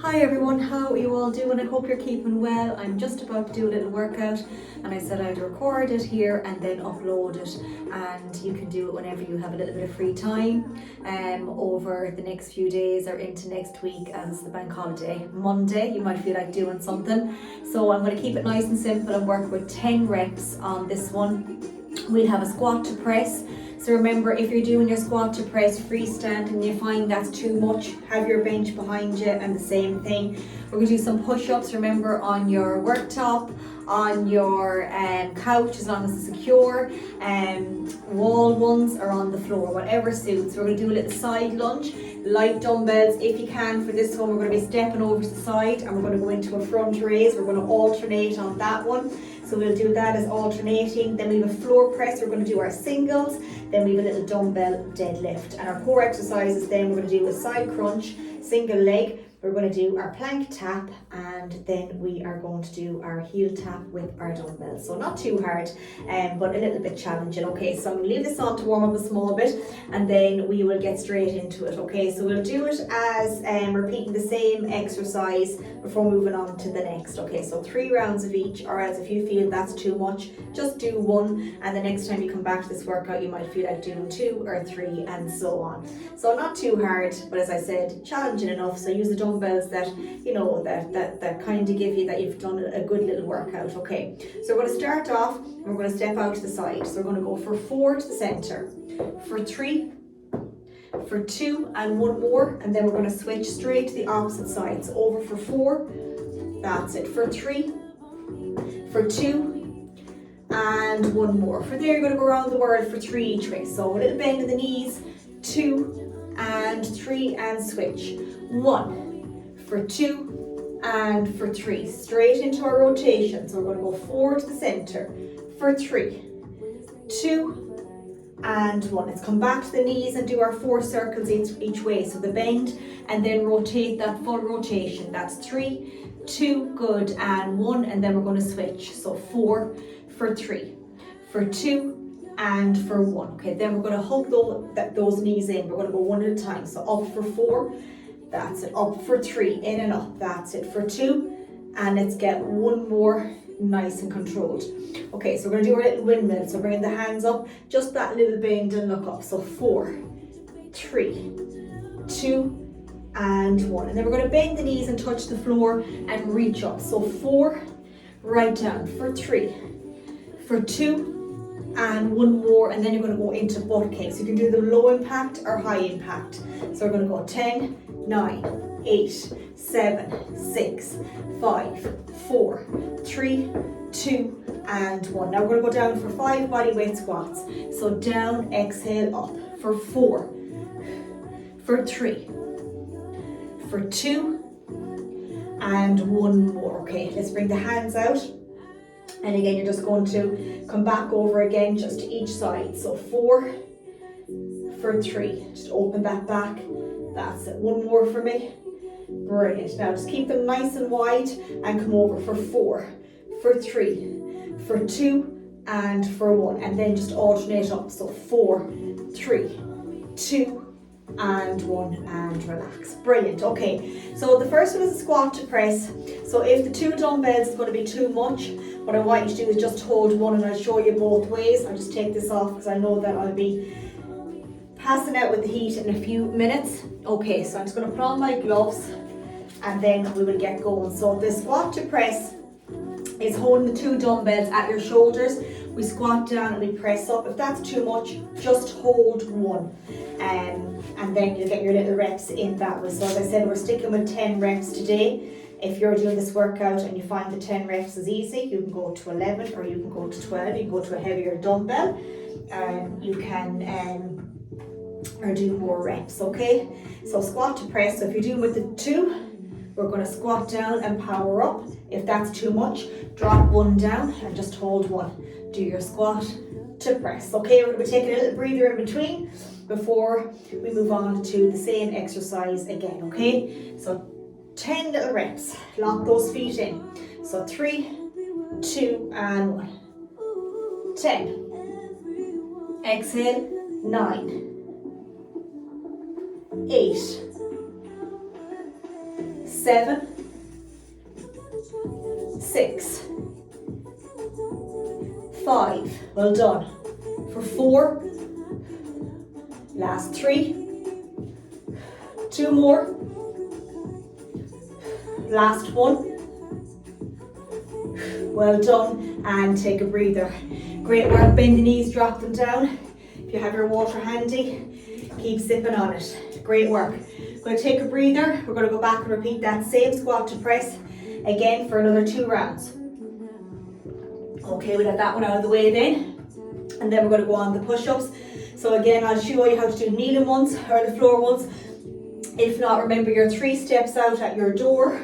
Hi everyone, how are you all doing? I hope you're keeping well. I'm just about to do a little workout and I said I'd record it here and then upload it, and you can do it whenever you have a little bit of free time over the next few days or into next week as the bank holiday. Monday you might feel like doing something, so I'm going to keep it nice and simple and work with 10 reps on this one. We'll have a squat to press. So remember, if you're doing your squat to press freestand and you find that's too much, have your bench behind you, and the same thing. We're going to do some push-ups, remember, on your worktop, on your couch, as long as it's secure, wall ones are on the floor, whatever suits. We're going to do a little side lunge, light dumbbells if you can. For this one, we're going to be stepping over to the side and we're going to go into a front raise. We're going to alternate on that one. So we'll do that as alternating. Then we have a floor press, we're going to do our singles. Then we have a little dumbbell deadlift. And our core exercises then we're going to do a side crunch, single leg. We're going to do our plank tap, and then we are going to do our heel tap with our dumbbells. So not too hard, but a little bit challenging. Okay, so I'm going to leave this on to warm up a small bit and then we will get straight into it. Okay, so we'll do it as repeating the same exercise before moving on to the next. Okay, so 3 rounds of each, or else if you feel that's too much, just do 1, and the next time you come back to this workout you might feel like doing 2 or 3 and so on. So not too hard, but as I said, challenging enough. So use the dumbbells that you know that kind of give you that you've done a good little workout. Okay, so we're going to start off and we're going to step out to the side. So we're going to go for 4 to the center, for 3, for 2 and 1 more, and then we're going to switch straight to the opposite side. So over for 4, that's it, for 3, for 2 and 1 more. For there you're going to go around the world for 3 each way. So a little bend in the knees, 2 and 3 and switch. 1 for 2 and for 3. Straight into our rotation. So we're going to go 4 to the center, for 3, 2 and 1. Let's come back to the knees and do our 4 circles each way. So the bend and then rotate that full rotation. That's 3, 2, good, and 1, and then we're going to switch. So 4 for 3, for 2 and for 1. Okay, then we're going to hug those knees in. We're going to go 1 at a time. So up for 4, that's it, up for 3, in and up, that's it, for 2, and let's get 1 more nice and controlled. Okay, so we're going to do our little windmill. So bringing the hands up, just that little bend and look up. So 4, 3, 2 and 1, and then we're going to bend the knees and touch the floor and reach up. So 4, right down, for 3, for 2 and 1 more, and then you're going to go into butt kicks. You can do the low impact or high impact. So we're going to go 10, 9, 8, 7, 6, 5, 4, 3, 2 and 1. Now we're going to go down for 5 body weight squats. So down, exhale, up, for 4, for 3, for 2 and 1 more. Okay, let's bring the hands out. And again, you're just going to come back over again, just to each side. So 4, for 3. Just open that back. That's it. 1 more for me. Brilliant. Now just keep them nice and wide and come over for 4, for 3, for 2 and for 1. And then just alternate up. So 4, 3, 2 and 1 and relax. Brilliant. Okay, so the first one is a squat to press. So if the 2 dumbbells is going to be too much, what I want you to do is just hold 1, and I'll show you both ways. I'll just take this off because I know that I'll be passing out with the heat in a few minutes. Okay, so I'm just going to put on my gloves and then we will get going. So the squat to press is holding the 2 dumbbells at your shoulders. We squat down and we press up. If that's too much, just hold 1. And then you'll get your little reps in that way. So as I said, we're sticking with 10 reps today. If you're doing this workout and you find the 10 reps is easy, you can go to 11 or you can go to 12. You can go to a heavier dumbbell. You can or do more reps. Okay, so squat to press. So if you're doing with the 2, we're going to squat down and power up. If that's too much, drop 1 down and just hold 1. Do your squat to press. Okay, we're going to be taking a little breather in between before we move on to the same exercise again. Okay, so 10 little reps. Lock those feet in. So 3, 2 and 1. 10. Exhale. 9, 8, 7, 6, 5, well done. For 4, last 3, 2 more, last 1, well done, and take a breather. Great work, bend the knees, drop them down. If you have your water handy, keep sipping on it. Great work. Going to take a breather. We're going to go back and repeat that same squat to press again for another 2 rounds. Okay, we'll have that one out of the way then. And then we're going to go on the push-ups. So again, I'll show you how to do kneeling ones or the floor ones. If not, remember you're 3 steps out at your door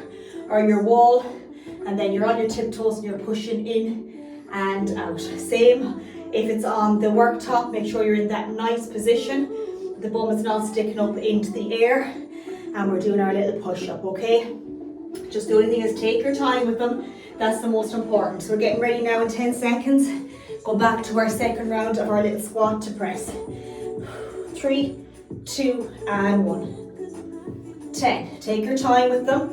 or your wall, and then you're on your tiptoes and you're pushing in and out. Same if it's on the worktop, make sure you're in that nice position. The bum is not sticking up into the air, and we're doing our little push-up, okay? Just the only thing is take your time with them. That's the most important. So we're getting ready now in 10 seconds. Go back to our second round of our little squat to press. 3, 2, and 1. 10. Take your time with them.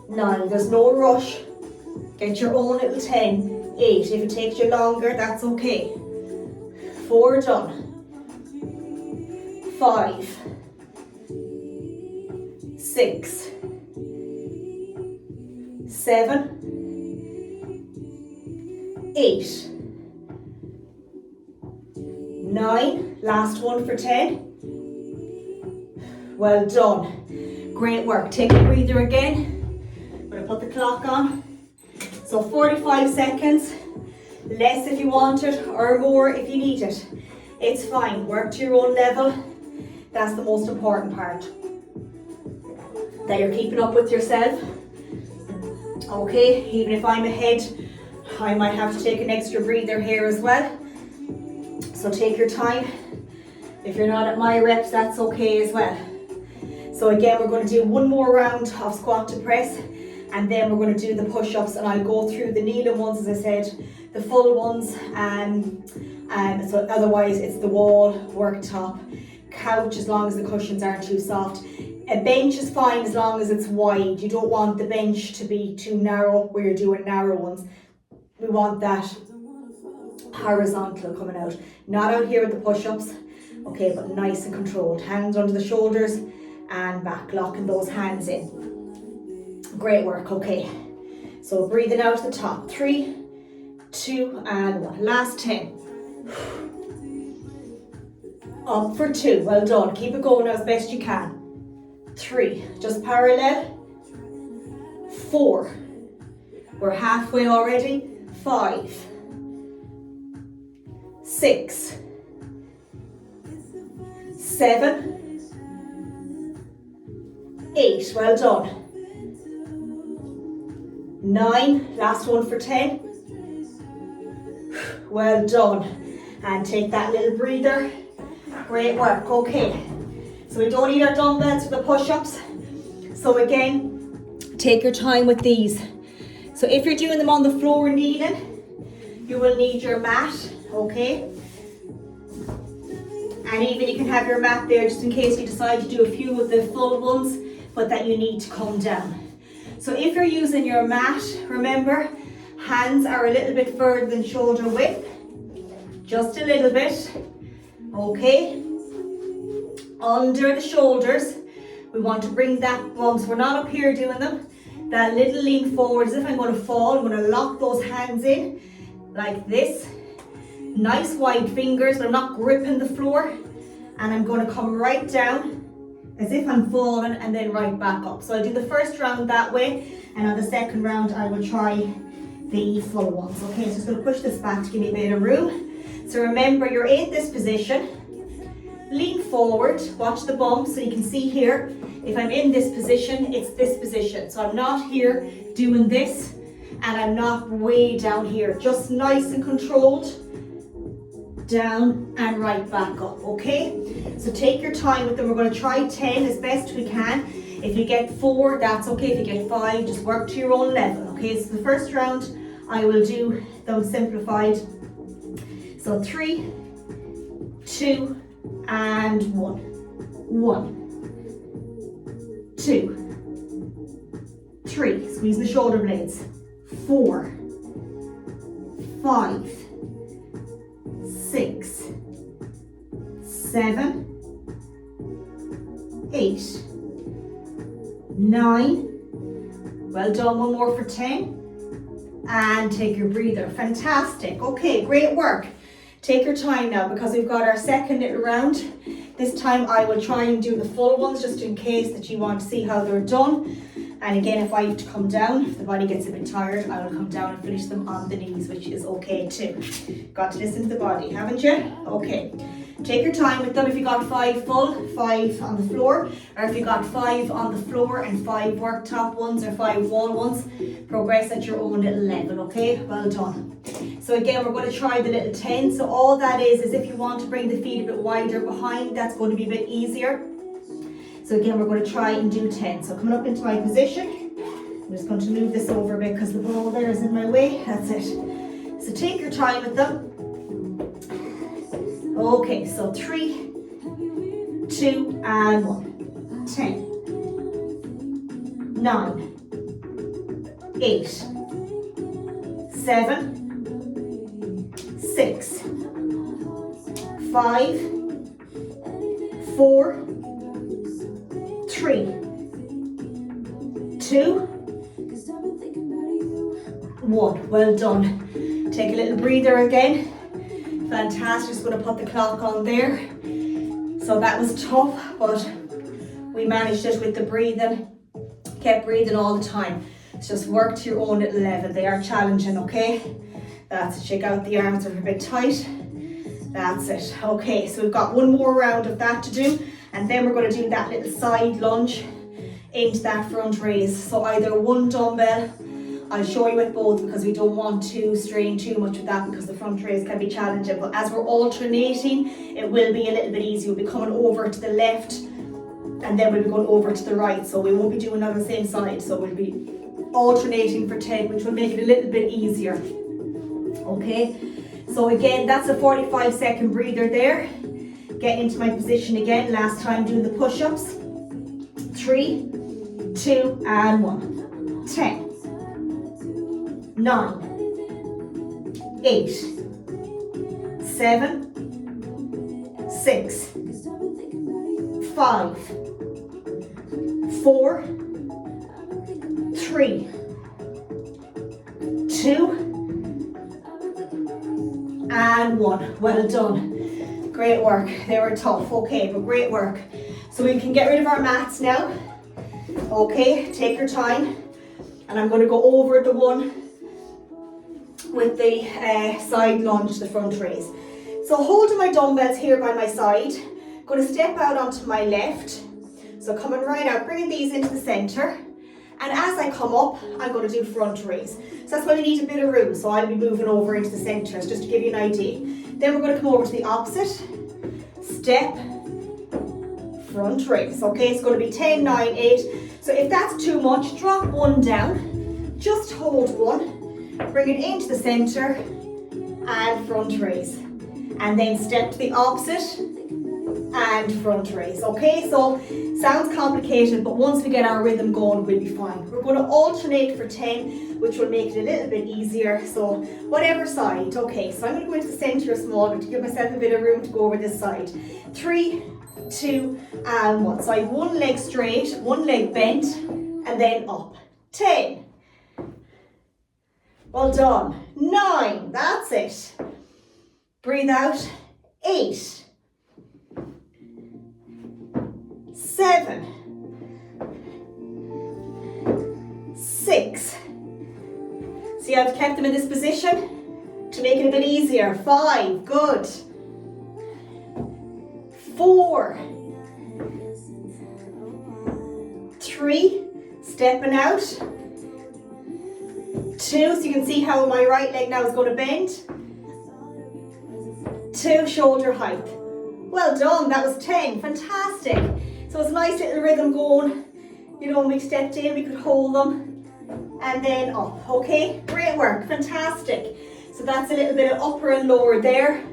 9. There's no rush. Get your own little 10. 8. If it takes you longer, that's okay. 4 done. 5, 6, 7, 8, 9, last one for 10. Well done. Great work. Take a breather again. I'm going to put the clock on. So 45 seconds, less if you want it or more if you need it. It's fine. Work to your own level. That's the most important part. That you're keeping up with yourself. Okay, even if I'm ahead, I might have to take an extra breather here as well. So take your time. If you're not at my reps, that's okay as well. So again, we're going to do one more round of squat to press, and then we're going to do the push-ups, and I'll go through the kneeling ones, as I said, the full ones, so otherwise it's the wall, worktop, couch, as long as the cushions aren't too soft. A bench is fine as long as it's wide. You don't want the bench to be too narrow where you're doing narrow ones. We want that horizontal coming out. Not out here with the push-ups, okay, but nice and controlled. Hands under the shoulders and back, locking those hands in. Great work, okay. So breathing out to the top. 3, 2, and 1. Last 10. Up for 2, well done. Keep it going as best you can. 3, just parallel. 4, we're halfway already. 5, 6, 7, 8, well done. 9, last one for 10. Well done. And take that little breather. Great work, okay. So we don't need our dumbbells for the push-ups. So again, take your time with these. So if you're doing them on the floor kneeling, you will need your mat, okay? And even you can have your mat there just in case you decide to do a few of the full ones, but that you need to come down. So if you're using your mat, remember, hands are a little bit further than shoulder width. Just a little bit, okay? Under the shoulders, we want to bring that bum, so we're not up here doing them, that little lean forward as if I'm going to fall. I'm going to lock those hands in like this. Nice wide fingers, but I'm not gripping the floor. And I'm going to come right down as if I'm falling and then right back up. So I'll do the first round that way, and on the second round I will try the full ones. Okay, so just going to push this back to give me a bit of room. So remember, you're in this position. Lean forward, watch the bum so you can see here. If I'm in this position, it's this position. So I'm not here doing this, and I'm not way down here. Just nice and controlled. Down and right back up, okay? So take your time with them. We're going to try 10 as best we can. If you get 4, that's okay. If you get 5, just work to your own level, okay? So the first round, I will do them simplified. So 3, 2, and 1. 1, 2, 3, squeeze the shoulder blades, 4, 5, 6, 7, 8, 9, well done, one more for 10, and take your breather, fantastic, okay, great work. Take your time now because we've got our second little round. This time I will try and do the full ones just in case that you want to see how they're done. And again, if I have to come down, if the body gets a bit tired, I will come down and finish them on the knees, which is okay too. Got to listen to the body, haven't you? Okay. Take your time with them. If you got 5 full, 5 on the floor, or if you got 5 on the floor and 5 worktop ones or 5 wall ones, progress at your own little level, okay? Well done. So again, we're going to try the little 10. So all that is if you want to bring the feet a bit wider behind, that's going to be a bit easier. So again, we're going to try and do 10. So coming up into my position, I'm just going to move this over a bit because the ball there is in my way. That's it. So take your time with them. Okay, so 3, 2, and 1. 10, 9, 8, 7, 6, 5, 4, 3, 2, 1. Well done. Take a little breather again. Fantastic. Just going to put the clock on there. So that was tough, but we managed it with the breathing. Kept breathing all the time. It's just work to your own little level. They are challenging, okay? That's it. Shake out the arms, they're a bit tight. That's it. Okay, so we've got one more round of that to do, and then we're going to do that little side lunge into that front raise. So either one dumbbell, I'll show you with both because we don't want to strain too much with that because the front raise can be challenging. But as we're alternating, it will be a little bit easier. We'll be coming over to the left and then we'll be going over to the right. So we won't be doing it on the same side. So we'll be alternating for 10, which will make it a little bit easier. Okay, so again, that's a 45-second breather there. Get into my position again. Last time doing the push-ups. 3, 2, and 1. 10. 9, 8, 7, 6, 5, 4, 3, 2, and 1. Well done. Great work. They were tough, okay, but great work. So we can get rid of our mats now. Okay, take your time. And I'm going to go over the one with the side lunge, the front raise. So holding my dumbbells here by my side, going to step out onto my left. So coming right out, bringing these into the center. And as I come up, I'm going to do front raise. So that's why we need a bit of room. So I'll be moving over into the center, just to give you an idea. Then we're going to come over to the opposite. Step, front raise. Okay, it's going to be 10, 9, 8. So if that's too much, drop one down. Just hold one. Bring it into the center and front raise. And then step to the opposite and front raise. Okay, so sounds complicated, but once we get our rhythm going, we'll be fine. We're going to alternate for 10, which will make it a little bit easier. So whatever side. Okay, so I'm going to go into the center a small bit to give myself a bit of room to go over this side. 3, 2, and 1. So I have one leg straight, one leg bent, and then up. 10. Well done. 9, that's it. Breathe out. 8, 7, 6. See, I've kept them in this position to make it a bit easier. 5, good. 4, 3, stepping out. 2, so you can see how my right leg now is going to bend. 2, shoulder height. Well done, that was 10, fantastic. So it's a nice little rhythm going. You know, when we stepped in, we could hold them and then up. Okay, great work, fantastic. So that's a little bit of upper and lower there.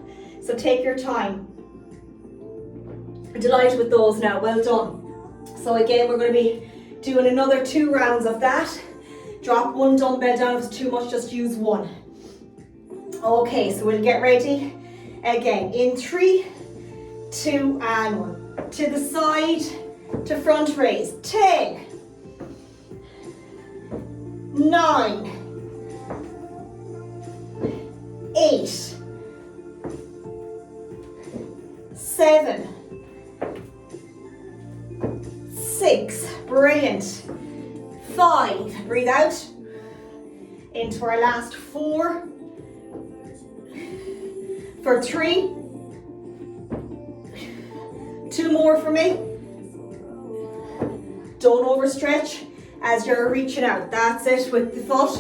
So take your time. Delighted with those now, well done. So again, we're going to be doing another 2 rounds of that. Drop one dumbbell down if it's too much, just use one. Okay, so we'll get ready. Again, in 3, 2, and 1. To the side, to front raise. 10, 9, 8, 7, 6, brilliant. 5, breathe out. Into our last 4, for 3, 2 more for me. Don't overstretch as you're reaching out. That's it with the foot.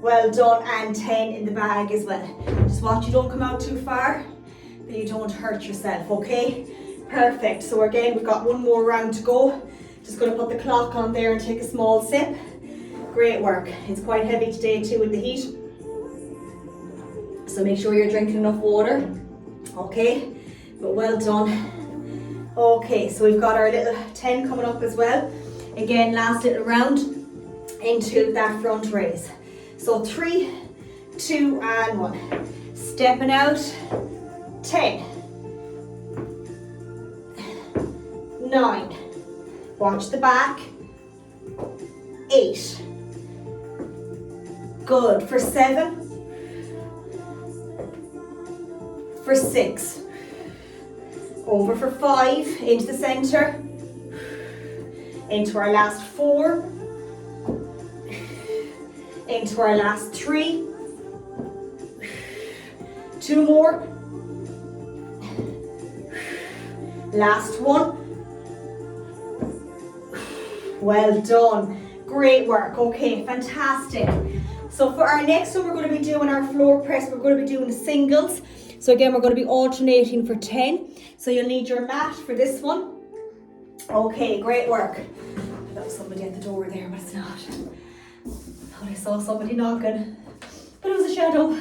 Well done, and 10 in the bag as well. Just watch you don't come out too far, that you don't hurt yourself, okay? Perfect, so again, we've got one more round to go. Just gonna put the clock on there and take a small sip. Great work. It's quite heavy today too with the heat. So make sure you're drinking enough water, okay? But well done. Okay, so we've got our little 10 coming up as well. Again, last little round into that front raise. So 3, 2, and 1. Stepping out, 10, 9, watch the back, 8, good, for 7, for 6, over for 5, into the center, into our last 4, into our last 3, 2 more, last 1, well done, great work. Okay, fantastic. So for our next one, we're going to be doing our floor press. We're going to be doing the singles. So again, we're going to be alternating for 10. So you'll need your mat for this one. Okay, great work. I thought somebody at the door there, but it's not. I thought I saw somebody knocking, but it was a shadow.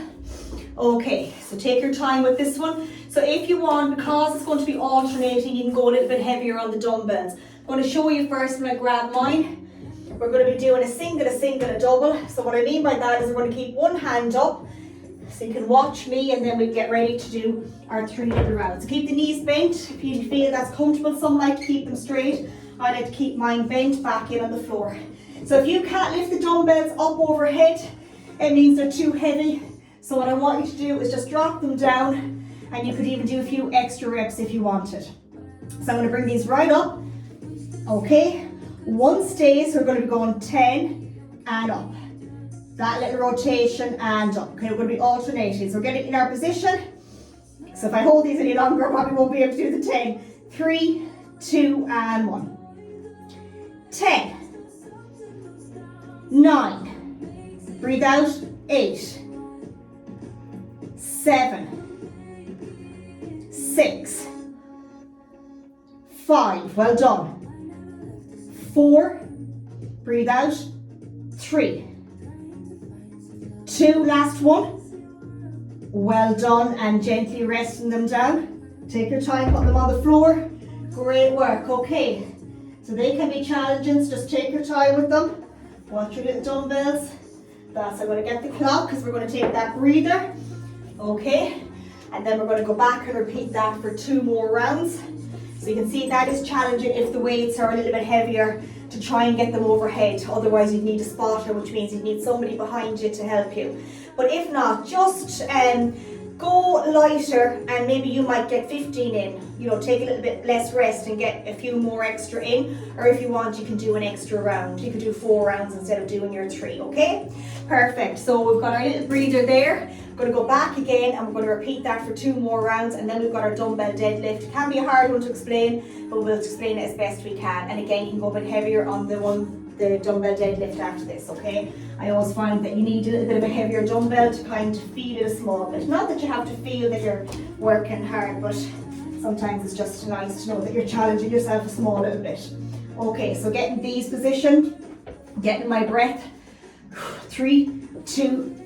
Okay, so take your time with this one. So if you want, because it's going to be alternating, you can go a little bit heavier on the dumbbells. I'm going to show you first when I grab mine. We're going to be doing a single, a double. So what I mean by that is we're going to keep one hand up, so you can watch me, and then we get ready to do our 3 little rounds. Keep the knees bent if you feel that's comfortable. Some like to keep them straight. I like to keep mine bent back in on the floor. So if you can't lift the dumbbells up overhead, it means they're too heavy. So what I want you to do is just drop them down, and you could even do a few extra reps if you wanted. So I'm going to bring these right up. Okay, 1 stays, so we're going to be going 10 and up. That little rotation and up. Okay, we're going to be alternating. So get it in our position. So if I hold these any longer, I probably won't be able to do the 10. 3, 2, and 1. 10. 9. Breathe out. 8. 7. 6. 5. Well done. 4. Breathe out. 3. 2, last one. Well done, and gently resting them down. Take your time, put them on the floor. Great work. Okay, so they can be challenging, so just take your time with them. Watch your little dumbbells. That's, I'm going to get the clock because we're going to take that breather. Okay, and then we're going to go back and repeat that for 2 more rounds. So you can see that is challenging if the weights are a little bit heavier, to try and get them overhead. Otherwise you'd need a spotter, which means you'd need somebody behind you to help you. But if not, just go lighter, and maybe you might get 15 in. You know, take a little bit less rest and get a few more extra in. Or if you want, you can do an extra round. You could do 4 rounds instead of doing your 3, okay? Perfect, so we've got our little breather there. We're going to go back again, and we're going to repeat that for 2 more rounds, and then we've got our dumbbell deadlift. It can be a hard one to explain, but we'll explain it as best we can. And again, you can go a bit heavier on the dumbbell deadlift after this, okay? I always find that you need a little bit of a heavier dumbbell to kind of feel it a small bit. Not that you have to feel that you're working hard, but sometimes it's just nice to know that you're challenging yourself a small little bit. Okay, so getting these positioned, getting my breath. 3, 2,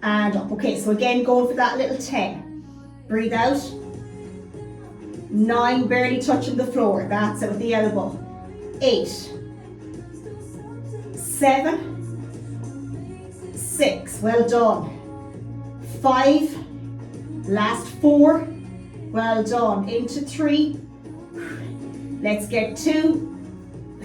and up. Okay, so again, going for that little 10. Breathe out. 9, barely touching the floor. That's it with the elbow. 8. 7. 7, 6, well done. 5, last 4, well done. Into 3, let's get 2,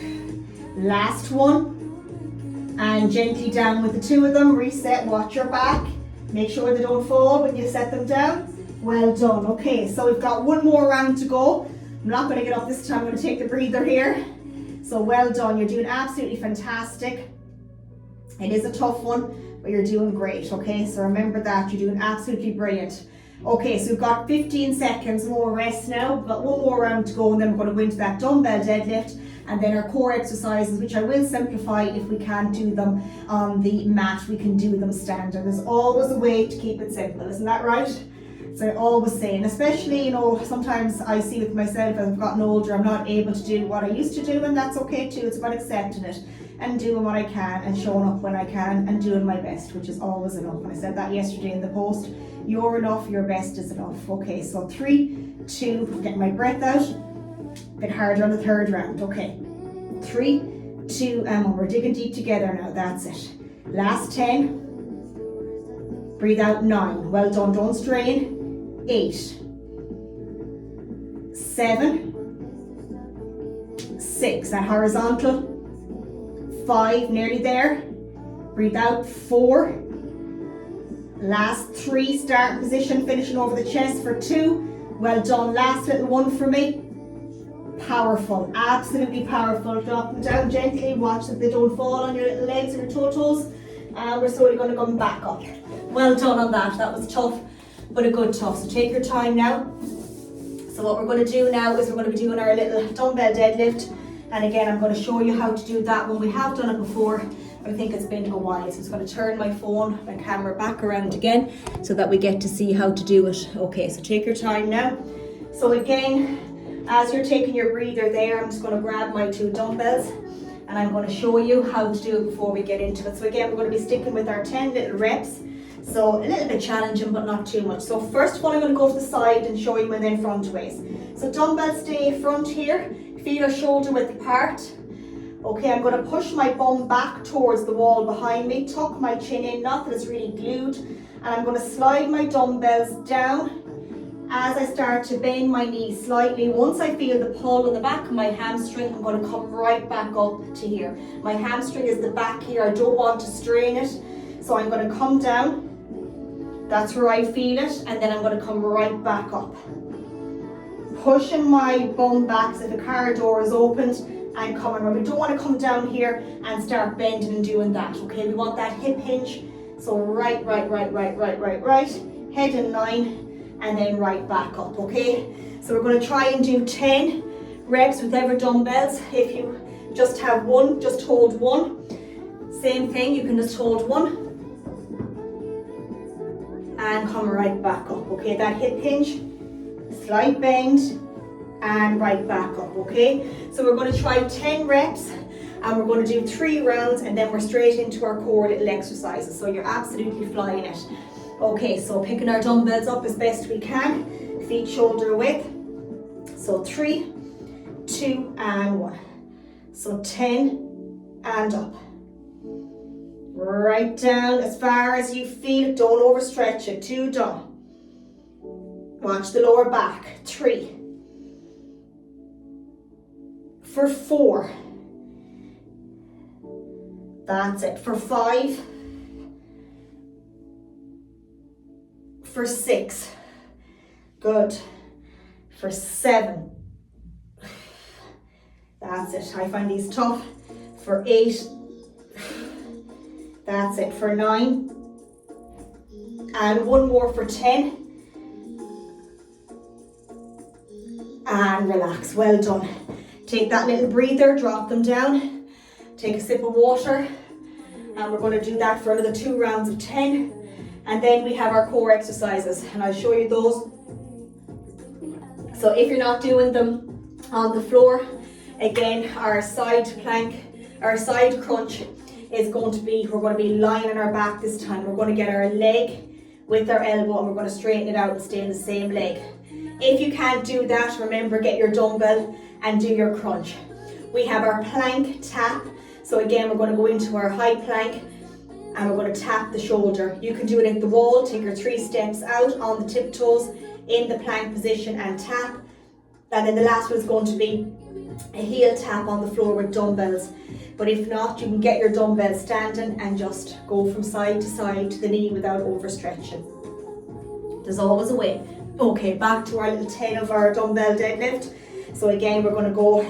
last 1, and gently down with the 2 of them. Reset, watch your back, make sure they don't fall when you set them down. Well done. Okay, so we've got one more round to go. I'm not going to get up this time, I'm going to take the breather here. So well done, you're doing absolutely fantastic. It is a tough one, but you're doing great, okay? So remember that, you're doing absolutely brilliant. Okay, so we've got 15 seconds more rest now. We've got one more round to go, and then we're going to go into that dumbbell deadlift, and then our core exercises, which I will simplify. If we can't do them on the mat, we can do them standard. There's always a way to keep it simple, isn't that right? So I always say, and especially, you know, sometimes I see with myself as I've gotten older, I'm not able to do what I used to do, and that's okay too. It's about accepting it and doing what I can and showing up when I can and doing my best, which is always enough. And I said that yesterday in the post, you're enough, your best is enough. Okay, so 3, 2, get my breath out, a bit harder on the third round. Okay, 3, 2, and 1. We're digging deep together now, that's it. Last 10, breathe out. 9, well done, don't strain. 8, 7, 6, that horizontal. 5, nearly there. Breathe out. 4, last 3, start position, finishing over the chest for 2. Well done, last little 1 for me. Powerful, absolutely powerful. Drop them down gently, watch that they don't fall on your little legs or your toes. And we're slowly going to come back up. Well done on that, that was tough, but a good tough. So take your time now. So what we're going to do now is we're going to be doing our little dumbbell deadlift. And again, I'm going to show you how to do that one. We have done it before, but I think it's been a while. So I'm just going to turn my phone, my camera back around again so that we get to see how to do it. Okay, so take your time now. So again, as you're taking your breather there, I'm just going to grab my 2 dumbbells and I'm going to show you how to do it before we get into it. So again, we're going to be sticking with our 10 little reps. So a little bit challenging, but not too much. So first of all, I'm going to go to the side and show you, and then front ways. So dumbbells stay front here, feet are shoulder width apart. Okay, I'm going to push my bum back towards the wall behind me, tuck my chin in, not that it's really glued, and I'm going to slide my dumbbells down as I start to bend my knees slightly. Once I feel the pull on the back of my hamstring, I'm going to come right back up to here. My hamstring is the back here, I don't want to strain it, so I'm going to come down. That's where I feel it, and then I'm going to come right back up. Pushing my bum back so the car door is opened and coming around. We don't want to come down here and start bending and doing that, okay? We want that hip hinge. So right, head in line, and then right back up, okay? So we're going to try and do 10 reps with ever dumbbells. If you just have one, just hold 1. Same thing, you can just hold 1. And come right back up, okay? That hip hinge, slight bend, and right back up, okay? So we're going to try 10 reps, and we're going to do 3 rounds, and then we're straight into our core little exercises. So you're absolutely flying it. Okay, so picking our dumbbells up as best we can, feet shoulder width. So 3, 2, and 1. So 10, and up. Right down as far as you feel it, don't overstretch it. 2 done. Watch the lower back. 3. For 4. That's it. For 5. For 6. Good. For 7. That's it. I find these tough. For 8. That's it. For 9. And one more for 10. And relax. Well done. Take that little breather, drop them down. Take a sip of water. And we're going to do that for another 2 rounds of 10. And then we have our core exercises. And I'll show you those. So if you're not doing them on the floor, again, our side plank, our side crunch is going to be, we're going to be lying on our back this time. We're going to get our leg with our elbow and we're going to straighten it out and stay in the same leg. If you can't do that, remember, get your dumbbell and do your crunch. We have our plank tap. So again, we're going to go into our high plank and we're going to tap the shoulder. You can do it at the wall, take your 3 steps out on the tiptoes in the plank position and tap. And then the last one is going to be a heel tap on the floor with dumbbells. But if not, you can get your dumbbells standing and just go from side to side to the knee without overstretching. There's always a way. Okay, back to our little 10 of our dumbbell deadlift. So again, we're going to go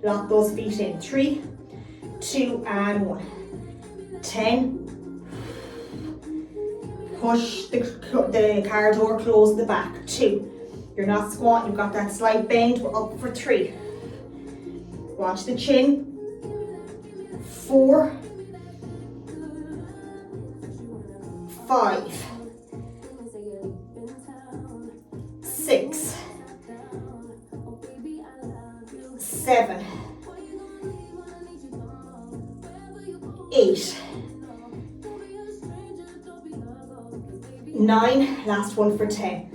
lock those feet in. 3, 2 and 1. 10. Push the car door, close the back. 2. You're not squatting, you've got that slight bend. We're up for 3. Watch the chin. 4. 5. 6. 7. 8. 9. Last one for 10.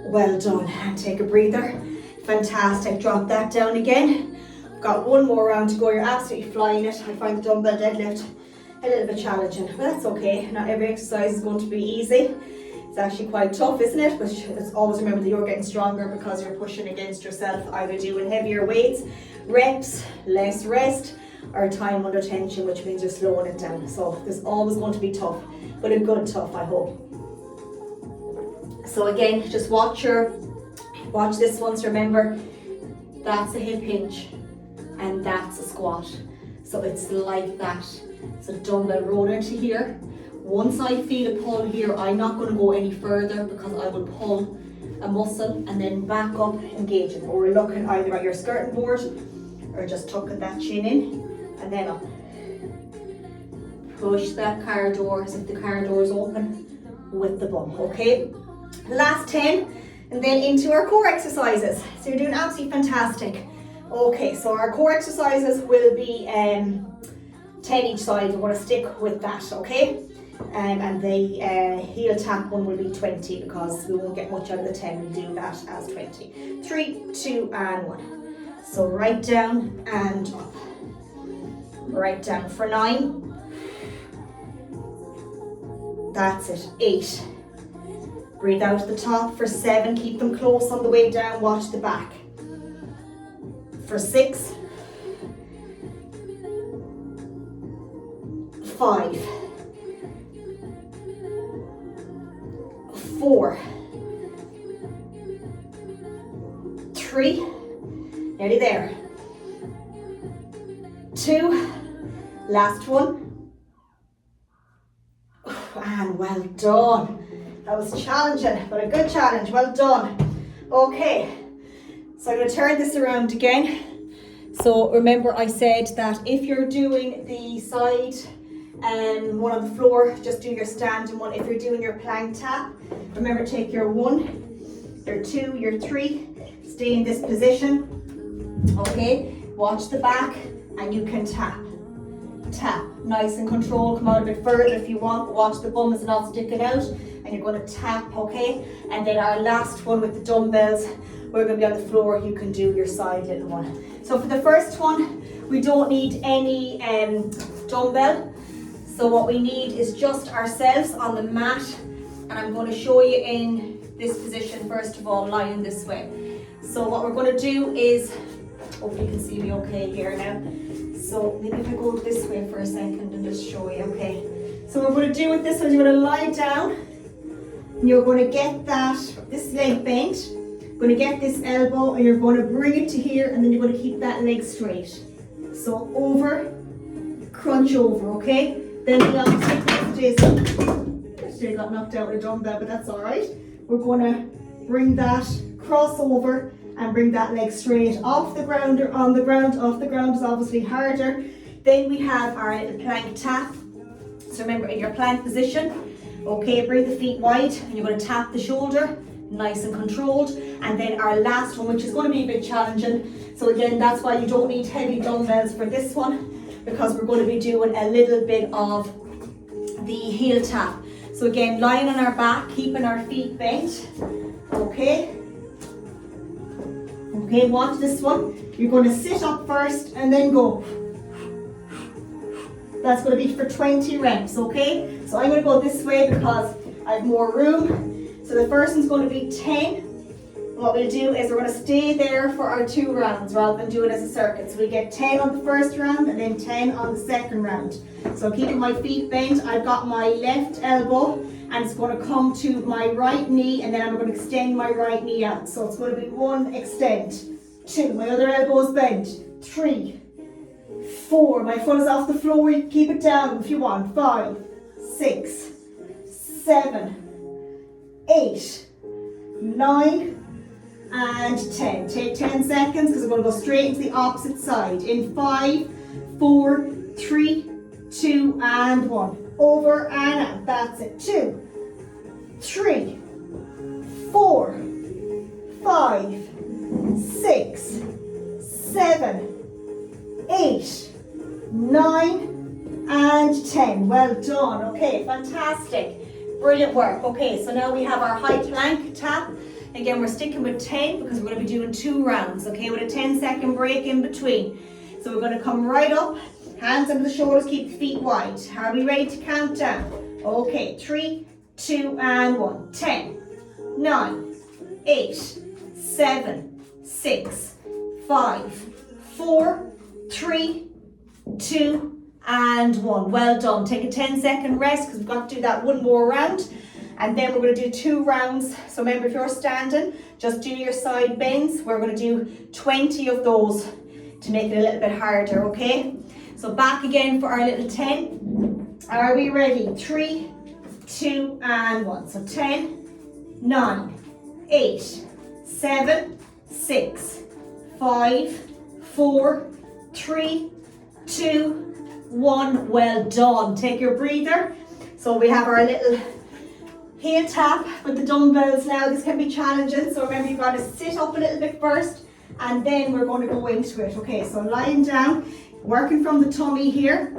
Well done. And take a breather. Fantastic. Drop that down again. Got one more round to go. You're absolutely flying it. I find the dumbbell deadlift a little bit challenging, but that's okay. Not every exercise is going to be easy. It's actually quite tough, isn't it? But it's always remember that you're getting stronger because you're pushing against yourself, either doing heavier weights, reps, less rest, or time under tension, which means you're slowing it down. So there's always going to be tough, but a good tough, I hope. So again, just watch this one. So remember, that's a hip hinge and that's a squat. So it's like that. So dumbbell roll into here. Once I feel a pull here, I'm not going to go any further because I will pull a muscle and then back up, engage it. Or we're looking either at your skirting board or just tucking that chin in and then up. Push that car door as if the car door is open with the bum, okay? Last 10 and then into our core exercises. So you're doing absolutely fantastic. Okay, so our core exercises will be 10 each side. We're going to stick with that, okay? And the heel tap one will be 20 because we won't get much out of the 10. We'll do that as 20. 3, 2 and 1. So right down and up. Right down for 9. That's it. 8. Breathe out at the top for 7. Keep them close on the way down. Watch the back. For 6. 5. 4. 3. Nearly there. 2. Last one. And well done. That was challenging, but a good challenge. Well done. Okay, so I'm going to turn this around again. So remember I said that if you're doing the side one on the floor, just do your standing one. If you're doing your plank tap, remember take your 1, your 2, your 3. Stay in this position. Okay, watch the back and you can tap. Tap, nice and controlled. Come out a bit further if you want, but watch the bum is not sticking out. And you're going to tap, okay? And then our last one with the dumbbells, we're going to be on the floor. You can do your side little one. So for the first one, we don't need any dumbbell. So what we need is just ourselves on the mat. And I'm going to show you in this position, first of all, lying this way. So what we're going to do is, hopefully you can see me okay here now. So maybe if I go this way for a second and just show you, okay? So what we're going to do with this one, you're going to lie down. And you're going to get this leg bent. You're going to get this elbow and you're going to bring it to here and then you're going to keep that leg straight. So over, crunch over, okay? Then the opposite is, yesterday got knocked out with a dumbbell, but that's all right. We're going to bring that cross over and bring that leg straight off the ground or on the ground. Off the ground is obviously harder. Then we have our little plank tap. So remember in your plank position, okay, bring the feet wide and you're going to tap the shoulder, nice and controlled. And then our last one, which is going to be a bit challenging. So again, that's why you don't need heavy dumbbells for this one, because we're going to be doing a little bit of the heel tap. So again, lying on our back, keeping our feet bent, okay? Okay, watch this one. You're going to sit up first and then go. That's going to be for 20 reps, okay? So I'm going to go this way because I have more room. So the first one's going to be 10. What we'll do is we're going to stay there for our 2 rounds rather than do it as a circuit. So we get 10 on the first round and then 10 on the second round. So keeping my feet bent, I've got my left elbow and it's going to come to my right knee, and then I'm going to extend my right knee out. So it's going to be 1, extend, 2, my other elbow is bent, 3, 4, my foot is off the floor, you keep it down if you want, 5, 6, 7, 8, 9, and 10. Take 10 seconds because we're going to go straight into the opposite side. In 5, 4, 3, 2, and 1. Over and out. That's it. 2, 3, 4, 5, 6, 7, 8, 9, and 10. Well done. Okay, fantastic. Brilliant work. Okay, so now we have our high plank tap. Again, we're sticking with 10 because we're going to be doing 2 rounds, okay, with a 10-second break in between. So we're going to come right up, hands under the shoulders, keep the feet wide. Are we ready to count down? Okay, 3, 2, and 1. 10, 9, 8, 7, 6, 5, 4, 3, 2, and 1. Well done. Take a 10-second rest because we've got to do that one more round. And then we're going to do 2 rounds. So remember, if you're standing, just do your side bends. We're going to do 20 of those to make it a little bit harder, okay? So back again for our little 10. Are we ready? 3, 2, and 1. So 10, 9, 8, 7, 6, 5, 4, 3, 2, 1. Well done. Take your breather. So we have our little heel tap with the dumbbells now. This can be challenging, so remember you've got to sit up a little bit first and then we're going to go into it. Okay, so lying down, working from the tummy here.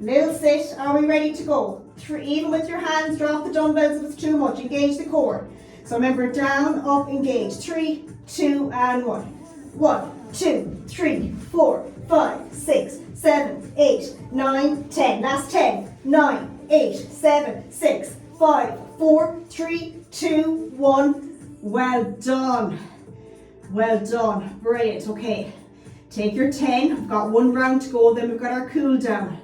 Little sit. Are we ready to go? 3, even with your hands, drop the dumbbells if it's too much. Engage the core. So remember, down, up, engage. 3, 2, and 1. 1, 2, 3, 4, 5, 6, 7, 8, 9, 10. Last 10. 9, 8, 7, 6, 5, 4, 3, 2, 1. Well done. Well done. Brilliant. Okay. Take your 10. We've got 1 round to go. Then we've got our cool down.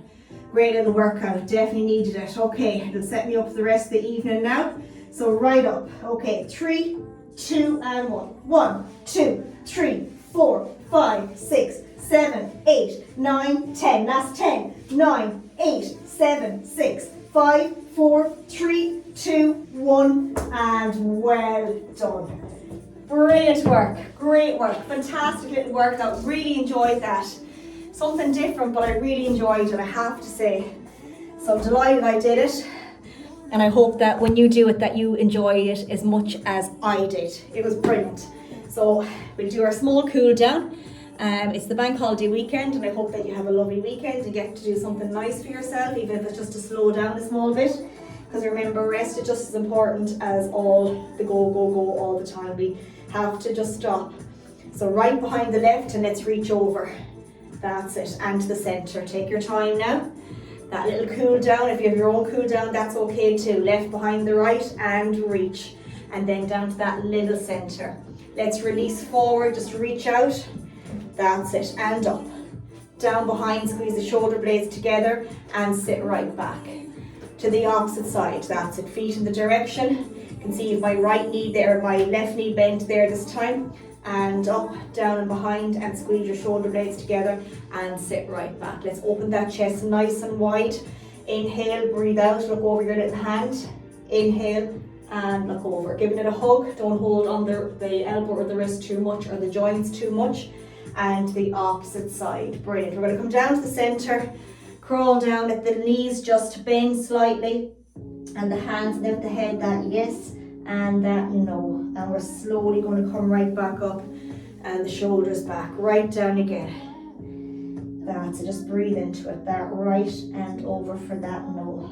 Great little workout. Definitely needed it. Okay. It'll set me up for the rest of the evening now. So right up. Okay. 3, 2, and 1. 1, 2, 3, 4, 5, 6, 7, 8, 9, 10. Last 10. 9, 8, 7, 6, 5, 4, 3, 2, 1, and well done. Brilliant work, great work, fantastic little workout, really enjoyed that. Something different, but I really enjoyed it, I have to say. So I'm delighted I did it, and I hope that when you do it that you enjoy it as much as I did. It was brilliant. So we'll do our small cool down. It's the bank holiday weekend, and I hope that you have a lovely weekend and get to do something nice for yourself, even if it's just to slow down a small bit. Because remember, rest is just as important as all the go, go, go all the time. We have to just stop. So right behind the left, and let's reach over. That's it, and to the center. Take your time now. That little cool down, if you have your own cool down, that's okay too. Left behind the right and reach. And then down to that little center. Let's release forward, just reach out. That's it, and up. Down behind, squeeze the shoulder blades together and sit right back. To the opposite side, that's it. Feet in the direction. You can see my right knee there, my left knee bent there this time. And up, down and behind, and squeeze your shoulder blades together and sit right back. Let's open that chest nice and wide. Inhale, breathe out, look over your little hand. Inhale and look over. Giving it a hug. Don't hold on the elbow or the wrist too much or the joints too much. And the opposite side. Brilliant. We're going to come down to the center, crawl down, let the knees just bend slightly, and the hands lift the head, that yes and that no. And we're slowly going to come right back up, and the shoulders back, right down again. That's it. Just breathe into it. That right and over for that no.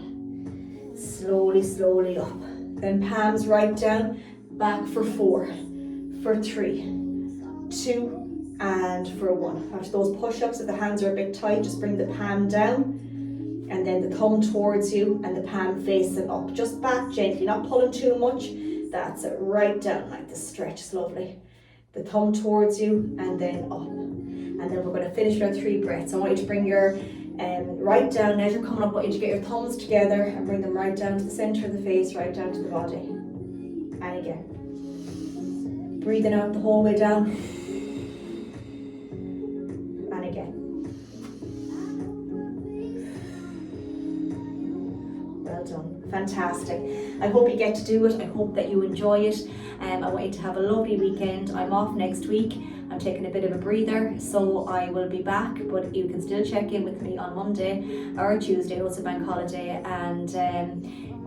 Slowly, slowly up. Then palms right down, back for 4, for 3, 2, and for a 1. After those push-ups, if the hands are a bit tight, just bring the palm down and then the thumb towards you and the palm facing up. Just back gently, not pulling too much. That's it, right down like this. Stretch is lovely. The thumb towards you and then up. And then we're going to finish with our 3 breaths. I want you to bring your right down. As you're coming up, I want you to get your thumbs together and bring them right down to the center of the face, right down to the body. And again. Breathing out the whole way down. And again. Well done. Fantastic. I hope you get to do it. I hope that you enjoy it. I want you to have a lovely weekend. I'm off next week. I'm taking a bit of a breather, so I will be back, but you can still check in with me on Monday or Tuesday, also bank holiday, and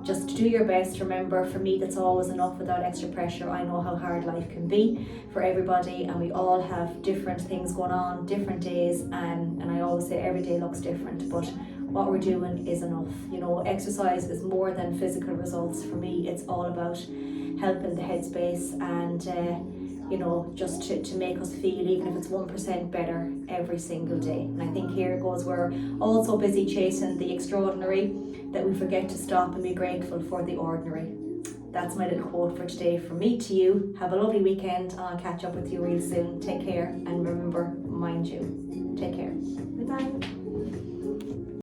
just do your best. Remember, for me, that's always enough without extra pressure. I know how hard life can be for everybody, and we all have different things going on, different days, and I always say every day looks different, but what we're doing is enough. You know, exercise is more than physical results. For me, it's all about helping the headspace and you know, just to make us feel, even if it's 1% better every single day. And I think here it goes, we're all so busy chasing the extraordinary that we forget to stop and be grateful for the ordinary. That's my little quote for today, from me to you. Have a lovely weekend, and I'll catch up with you real soon. Take care, and remember, mind you. Take care. Goodbye.